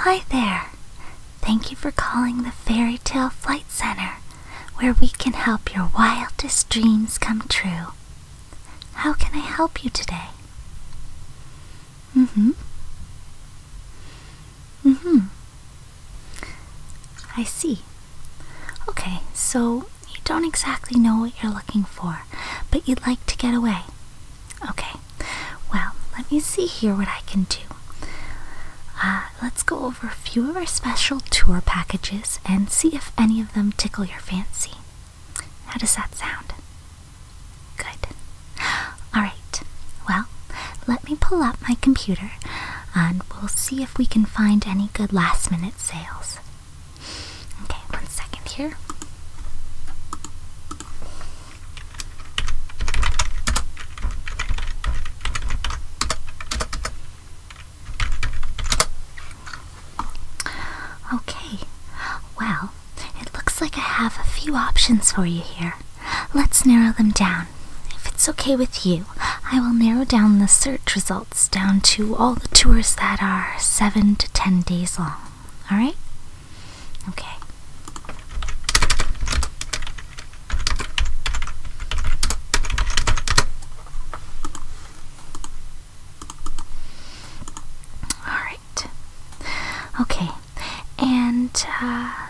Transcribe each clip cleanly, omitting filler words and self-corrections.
Hi there. Thank you for calling the Fairytale Flight Center, where we can help your wildest dreams come true. How can I help you today? I see. Okay, so you don't exactly know what you're looking for, but you'd like to get away. Okay, well, let me see here what I can do. Let's go over a few of our special tour packages and see if any of them tickle your fancy. How does that sound? Good. Alright, well, let me pull up my computer and we'll see if we can find any good last-minute sales. Okay, 1 second here. Okay, well, it looks like I have a few options for you here. Let's narrow them down. If it's okay with you, I will narrow down the search results down to all the tours that are 7 to 10 days long. Alright? Okay. Alright. Okay. And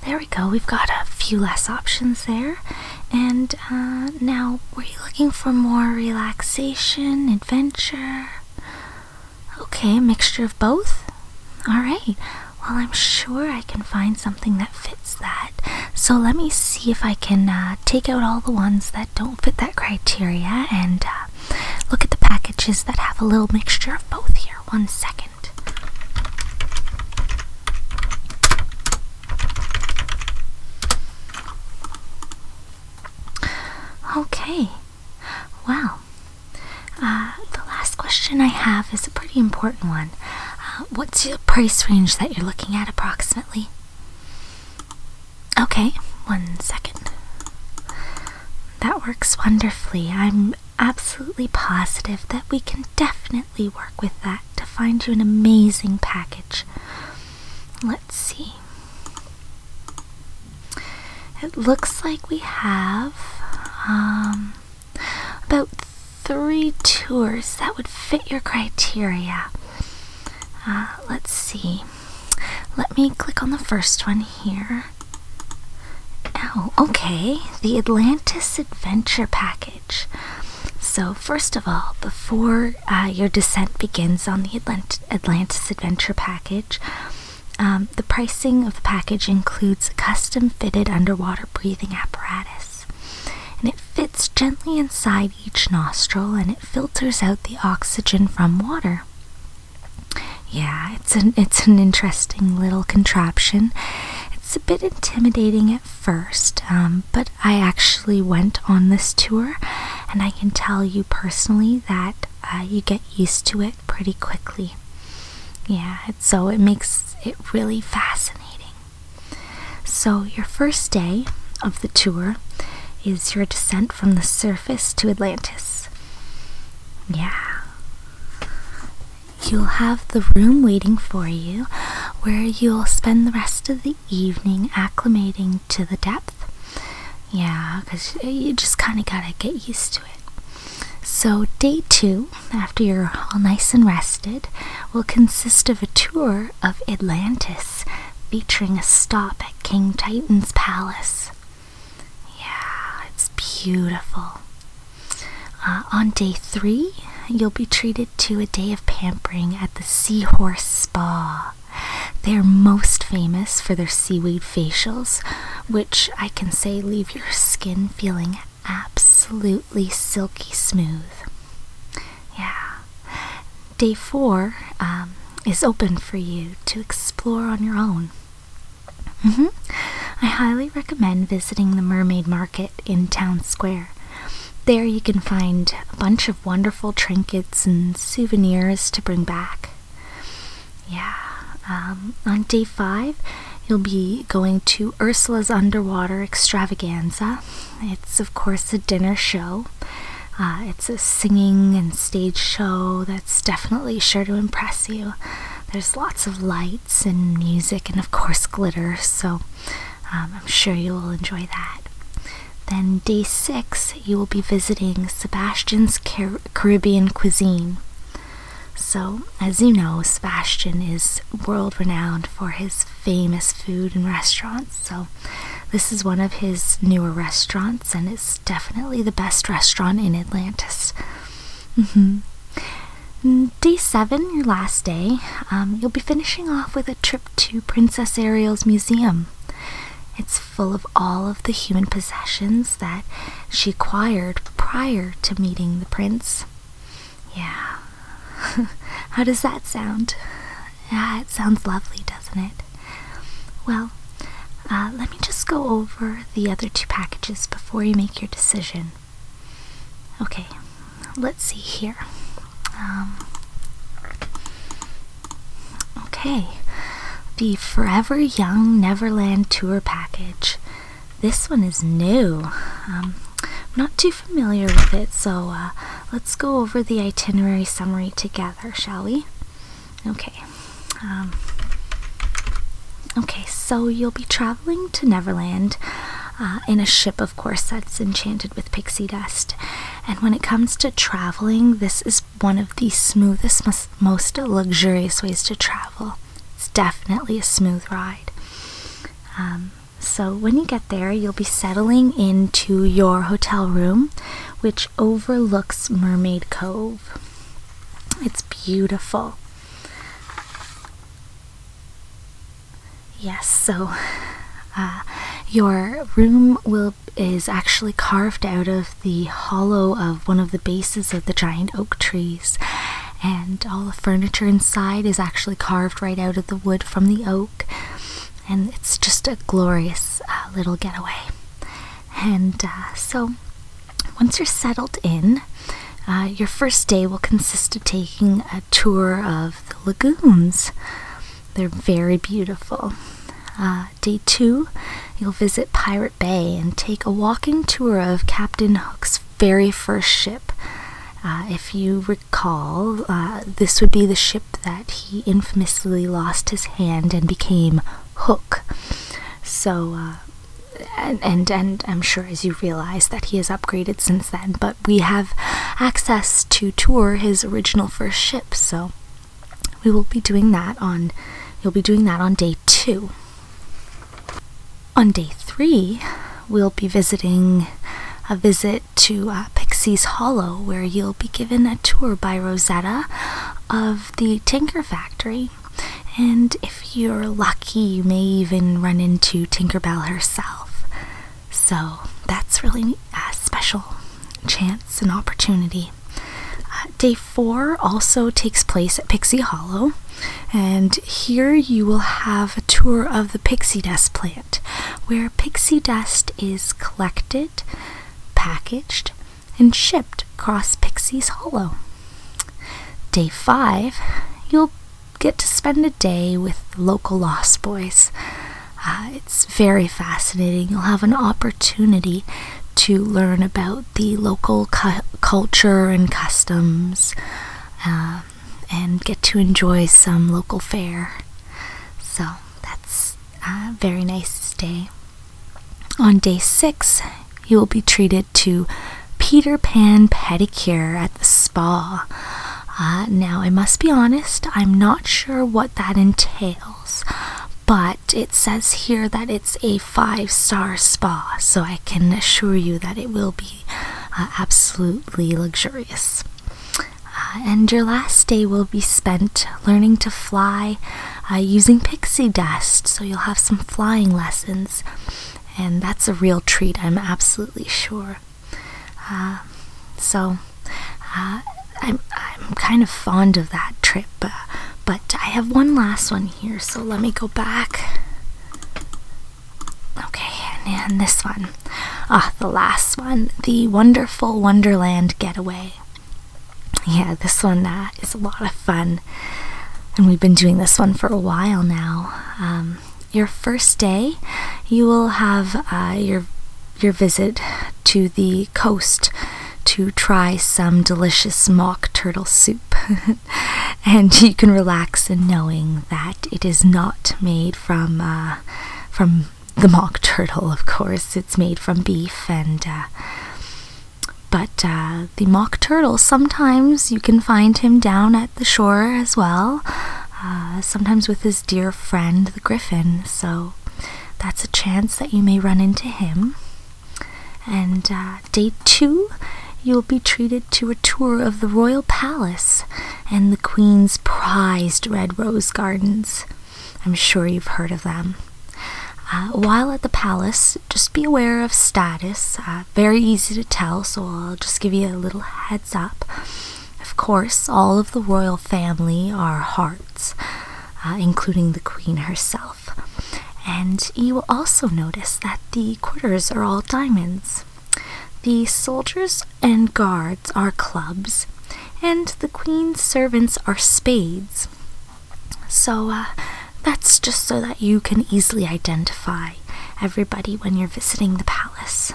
there we go. We've got a few less options there. And now, were you looking for more relaxation, adventure? Okay, a mixture of both? Alright. Well, I'm sure I can find something that fits that. So let me see if I can take out all the ones that don't fit that criteria and look at the packages that have a little mixture of both here. 1 second. Okay, well, the last question I have is a pretty important one. What's the price range that you're looking at approximately? Okay, 1 second. That works wonderfully. I'm absolutely positive that we can definitely work with that to find you an amazing package. Let's see. It looks like we have about 3 tours that would fit your criteria. Let's see. Let me click on the first one here. Oh, okay. The Atlantis Adventure Package. So, first of all, before your descent begins on the Atlantis Adventure Package, the pricing of the package includes a custom-fitted underwater breathing apparatus. And it fits gently inside each nostril and it filters out the oxygen from water. Yeah, it's an interesting little contraption. It's a bit intimidating at first, but I actually went on this tour and I can tell you personally that you get used to it pretty quickly. Yeah, so it makes it really fascinating. So your first day of the tour is your descent from the surface to Atlantis. Yeah. You'll have the room waiting for you where you'll spend the rest of the evening acclimating to the depth. Yeah, because you just kind of gotta get used to it. So day 2, after you're all nice and rested, will consist of a tour of Atlantis featuring a stop at King Titan's palace. Beautiful. On day 3, you'll be treated to a day of pampering at the Seahorse Spa. They're most famous for their seaweed facials, which I can say leave your skin feeling absolutely silky smooth. Yeah. Day 4 is open for you to explore on your own. I highly recommend visiting the Mermaid Market in Town Square. There you can find a bunch of wonderful trinkets and souvenirs to bring back. Yeah, on day 5, you'll be going to Ursula's Underwater Extravaganza. It's, of course, a dinner show. It's a singing and stage show that's definitely sure to impress you. There's lots of lights and music and of course glitter, so I'm sure you will enjoy that. Then day 6, you will be visiting Sebastian's Caribbean cuisine. So, as you know, Sebastian is world-renowned for his famous food and restaurants, so this is one of his newer restaurants, and it's definitely the best restaurant in Atlantis. Day 7, your last day, you'll be finishing off with a trip to Princess Ariel's museum. It's full of all of the human possessions that she acquired prior to meeting the prince. Yeah. How does that sound? Yeah, it sounds lovely, doesn't it? Well, let me just go over the other 2 packages before you make your decision. Okay, let's see here. Okay, the Forever Young Neverland Tour package. This one is new. I'm not too familiar with it, so let's go over the itinerary summary together, shall we? Okay. Okay, so you'll be traveling to Neverland in a ship, of course, that's enchanted with pixie dust. And when it comes to traveling, this is one of the smoothest, most luxurious ways to travel. It's definitely a smooth ride. So when you get there, you'll be settling into your hotel room, which overlooks Mermaid Cove. It's beautiful. Yes, so your room is actually carved out of the hollow of one of the bases of the giant oak trees, and all the furniture inside is actually carved right out of the wood from the oak, and it's just a glorious little getaway. And so once you're settled in, your first day will consist of taking a tour of the lagoons. They're very beautiful. Day 2, you'll visit Pirate Bay and take a walking tour of Captain Hook's very first ship. If you recall, this would be the ship that he infamously lost his hand and became Hook. So, and I'm sure as you realize that he has upgraded since then, but we have access to tour his original first ship, so we will be doing that on, you'll be doing that on day 2. On day 3, we'll be visiting a visit to Pixie's Hollow, where you'll be given a tour by Rosetta of the Tinker Factory. And if you're lucky, you may even run into Tinkerbell herself. So that's really a special chance and opportunity. Day 4 also takes place at Pixie Hollow, and here you will have a tour of the pixie dust plant, where pixie dust is collected, packaged, and shipped across Pixie's Hollow. Day 5, you'll get to spend a day with local Lost Boys. It's very fascinating. You'll have an opportunity to learn about the local culture and customs, and get to enjoy some local fare. So that's a very nice day. On day 6, you will be treated to Peter Pan pedicure at the spa. Now, I must be honest, I'm not sure what that entails, but it says here that it's a 5-star spa, so I can assure you that it will be absolutely luxurious. And your last day will be spent learning to fly using pixie dust, so you'll have some flying lessons, and that's a real treat, I'm absolutely sure. I'm kind of fond of that trip, but I have one last one here, so let me go back. Okay, and this one. The last one, the Wonderful Wonderland Getaway. Yeah, this one is a lot of fun, and we've been doing this one for a while now. Your first day, you will have your visit to the coast, to try some delicious mock turtle soup. And you can relax in knowing that it is not made from the mock turtle, of course. It's made from beef, and but the mock turtle, sometimes you can find him down at the shore as well, sometimes with his dear friend the griffin, so that's a chance that you may run into him. And day 2, you'll be treated to a tour of the royal palace and the queen's prized red rose gardens. I'm sure you've heard of them. While at the palace, just be aware of status. Very easy to tell, so I'll just give you a little heads up. Of course, all of the royal family are hearts, including the queen herself. And you will also notice that the quarters are all diamonds. The soldiers and guards are clubs, and the queen's servants are spades. So, that's just so that you can easily identify everybody when you're visiting the palace.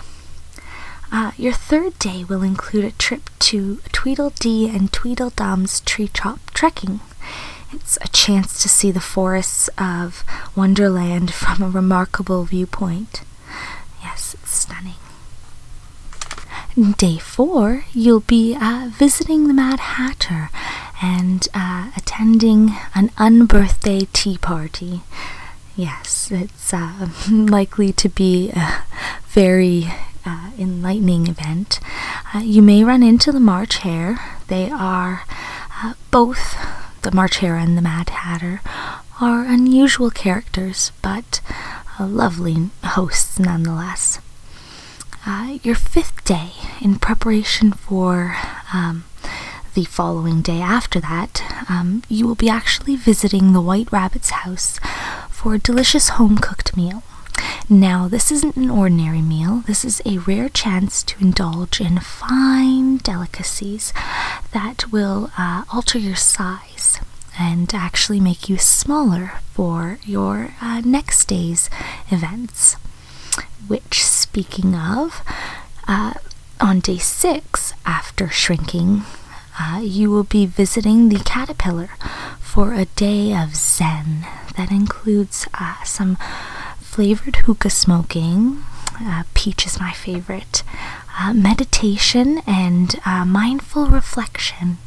Your 3rd day will include a trip to Tweedledee and Tweedledum's tree top trekking. It's a chance to see the forests of Wonderland from a remarkable viewpoint. Yes, it's stunning. Day 4, you'll be visiting the Mad Hatter and attending an unbirthday tea party. Yes, it's likely to be a very enlightening event. You may run into the March Hare. They are both, the March Hare and the Mad Hatter, are unusual characters, but lovely hosts nonetheless. Your 5th day, in preparation for the following day after that, you will be actually visiting the White Rabbit's house for a delicious home-cooked meal. Now, this isn't an ordinary meal. This is a rare chance to indulge in fine delicacies that will alter your size and actually make you smaller for your next day's events. Which, speaking of, on day 6, after shrinking, you will be visiting the caterpillar for a day of zen that includes some flavored hookah smoking, peach is my favorite, meditation, and mindful reflection.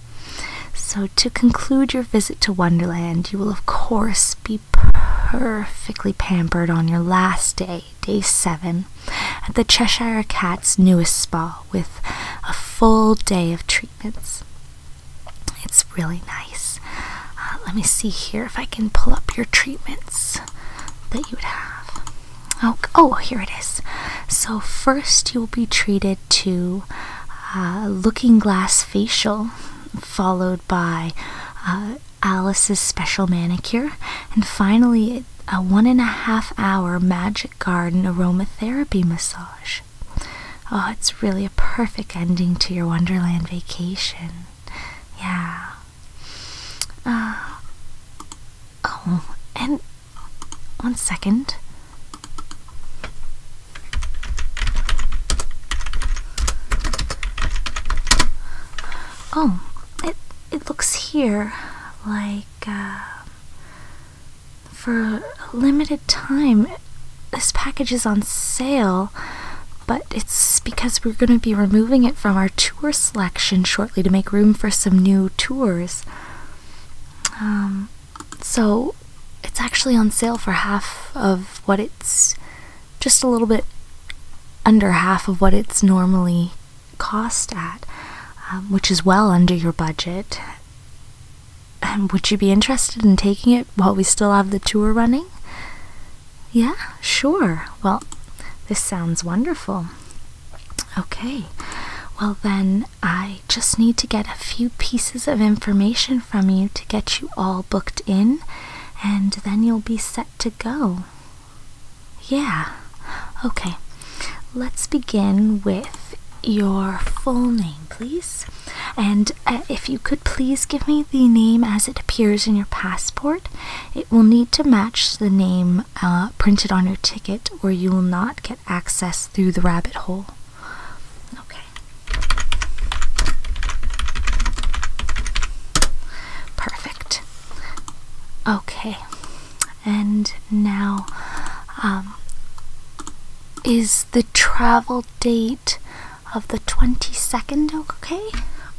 So to conclude your visit to Wonderland, you will of course be perfectly pampered on your last day, day 7, at the Cheshire Cat's newest spa with a full day of treatments. It's really nice. Let me see here if I can pull up your treatments that you would have. Oh, here it is. So first you'll be treated to Looking Glass facial, followed by Alice's special manicure, and finally a 1.5 hour Magic Garden aromatherapy massage. Oh, it's really a perfect ending to your Wonderland vacation. Yeah. Oh, and one second. Oh, it looks here like for a limited time this package is on sale, but it's because we're going to be removing it from our tour selection shortly to make room for some new tours. So it's actually on sale for half of what it's, just a little bit under half of what it's normally cost at, which is well under your budget. And would you be interested in taking it while we still have the tour running? Yeah, sure. Well, this sounds wonderful. Okay, well then I just need to get a few pieces of information from you to get you all booked in, and then you'll be set to go. Yeah, okay. Let's begin with your full name, please. And if you could please give me the name as it appears in your passport. It will need to match the name printed on your ticket, or you will not get access through the rabbit hole. Okay. Okay, and now, is the travel date of the 22nd okay?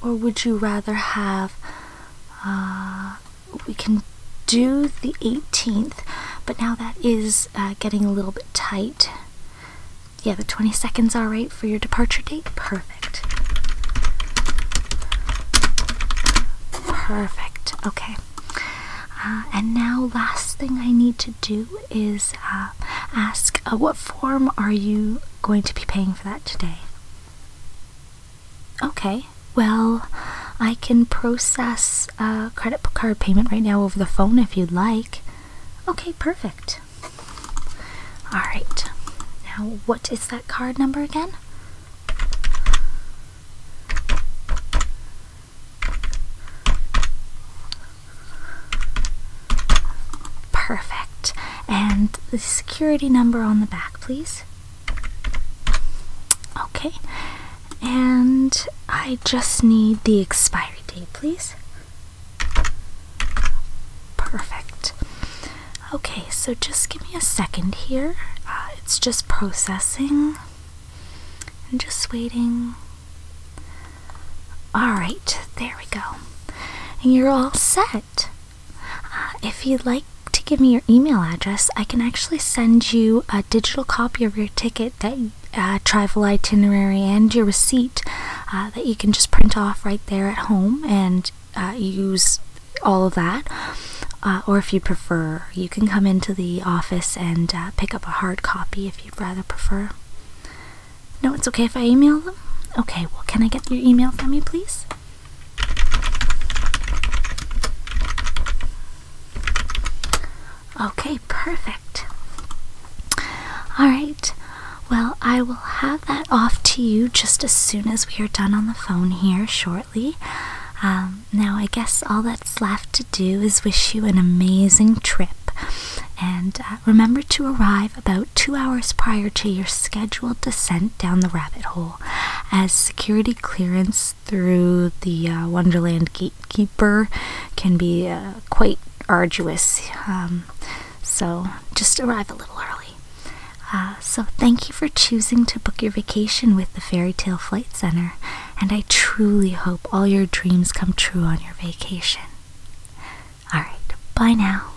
Or would you rather have, we can do the 18th, but now that is getting a little bit tight. Yeah, the 22nd's alright for your departure date? Perfect. Perfect, okay. And now last thing I need to do is ask, what form are you going to be paying for that today? Okay, well, I can process a credit card payment right now over the phone if you'd like. Okay, perfect. Alright, now what is that card number again? Perfect. And the security number on the back, please. Okay. And I just need the expiry date, please. Perfect. Okay, so just give me a second here. It's just processing. I'm just waiting. Alright, there we go. And you're all set. If you'd like to give me your email address, I can actually send you a digital copy of your ticket, that travel itinerary, and your receipt that you can just print off right there at home and use all of that. Or if you prefer, you can come into the office and pick up a hard copy if you'd rather prefer. No, it's okay if I email them? Okay, well, can I get your email from you, please? Okay, perfect. Alright, well, I will have that off to you just as soon as we are done on the phone here shortly. Now I guess all that's left to do is wish you an amazing trip. And remember to arrive about 2 hours prior to your scheduled descent down the rabbit hole, as security clearance through the Wonderland Gatekeeper can be quite arduous. So just arrive a little early. So thank you for choosing to book your vacation with the Fairytale Flight Center, and I truly hope all your dreams come true on your vacation. Alright, bye now.